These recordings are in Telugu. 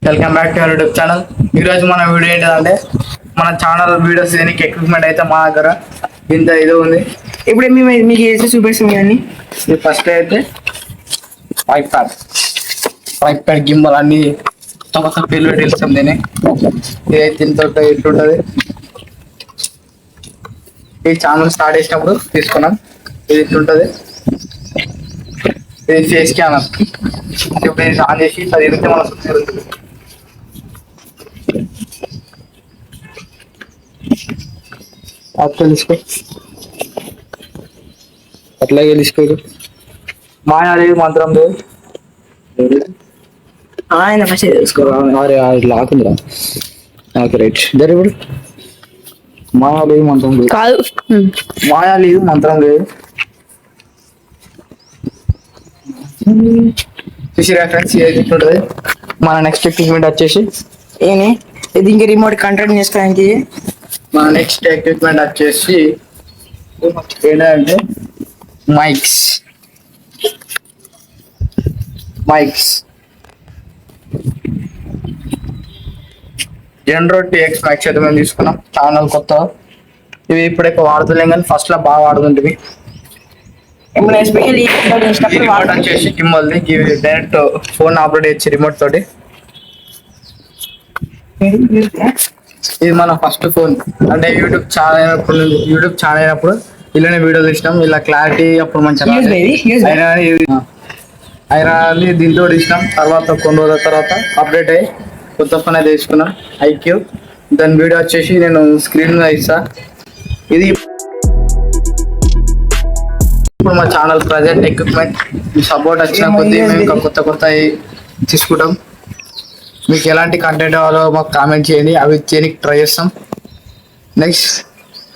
Welcome back to our YouTube channel. ఈరోజు మన వీడియో ఏంటంటే మన ఛానల్ వీడియోస్ చేయడానికి ఎక్విప్మెంట్ అయితే మా దగ్గర ఇంత ఇది ఉంది. ఇప్పుడు మీకు వేసి చూపిస్తుంది కానీ ఇది ఫస్ట్ అయితే వైట్ ప్యాడ్ గింబల్ అన్ని మొత్తం పేర్లు తెలుస్తాం. దీన్ని ఇదైతే ఇంత ఇట్లుంటుంది. ఈ ఛానల్ స్టార్ట్ చేసినప్పుడు తీసుకున్నాం. ఇది ఇట్లుంటుంది. ఇది ఫేస్ స్కానర్. ఇప్పుడు ఇది ఆన్ చేసి అది తిరిగితే మన తిరుగుతుంది. తెలుసుకో అట్లాగే తెలుసుకోరు. మాయా లేదు, మంత్రం లేదు. ఆయన ఫస్ట్ తెలుసుకోవాలి. లాకుందిరా. Okay right. ఇప్పుడు మాయా లేదు, మంత్రం లేదు. కాదు, మాయా లేదు, మంత్రం లేదు. చూసిరా ఫ్రెండ్స్, ఉంటుంది. మన నెక్స్ట్ ఎక్విప్మెంట్ వచ్చేసి ఏమి ఇది ఇంకా రిమోట్ కంట్రోల్ చేసుకోవడానికి. మన నెక్స్ట్ ఎక్విప్మెంట్ వచ్చేసి ఏంటంటే మైక్స్ జనరో టీఎక్స్ మైక్స్ అయితే మేము తీసుకున్నాం. ఛానల్ కొత్త ఇవి ఇప్పుడు ఎక్కువ వాడుతున్నాం, కానీ ఫస్ట్ లో బాగా వాడుతుంటివి. రిమోట్ వచ్చేసి గిమ్మల్ది డైరెక్ట్ ఫోన్ ఆపరేట్ చేయొచ్చు రిమోట్ తోటి. ఇది మన ఫస్ట్ ఫోన్. అంటే యూట్యూబ్ ఛానల్ అయినప్పుడు ఇలానే వీడియో తీసినాం. ఇలా క్లారిటీ అప్పుడు మంచిగా అయినా దీంతో తీసినాం. తర్వాత కొన్ని రోజుల తర్వాత అప్డేట్ అయ్యి కొత్త ఫోన్ అయితే తీసుకున్నాం, ఐక్యూ. దాని వీడియో వచ్చేసి నేను స్క్రీన్ మీద ఇస్తా. ఇది ఇప్పుడు మా ఛానల్ ప్రజెంట్ ఎక్విప్మెంట్. మీ సపోర్ట్ వచ్చిన కొద్దీ మేము ఇంకా కొత్త తీసుకుంటాం. మీకు ఎలాంటి కంటెంట్ కావాలో మాకు కామెంట్ చేయండి, అవి చేయడానికి ట్రై చేస్తాం. నెక్స్ట్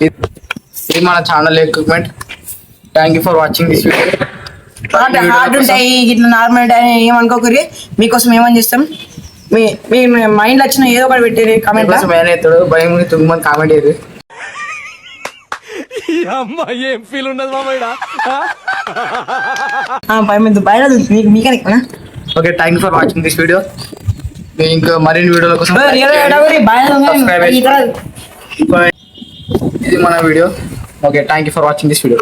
ఇది మన channel equipment. Thank you for watching this video. Hard ఉంటాయి ఇట్లా నార్మల్ ఏమనుకోకరి, మీకోసం ఏమని చేస్తాం. మీ మైండ్ వచ్చిన ఏదో ఒకటి పెట్టేది కామెంట్. మేనేతాడు భయం 9 మంది కామెంట్ అయ్యేది. ఏం ఫీల్ ఉండదు మామయ్య. మీకనే. Okay, thank you for watching this video. ఇంకా మరిన్ని వీడియోల కోసం ఇది మన video. Okay, thank you for watching this video.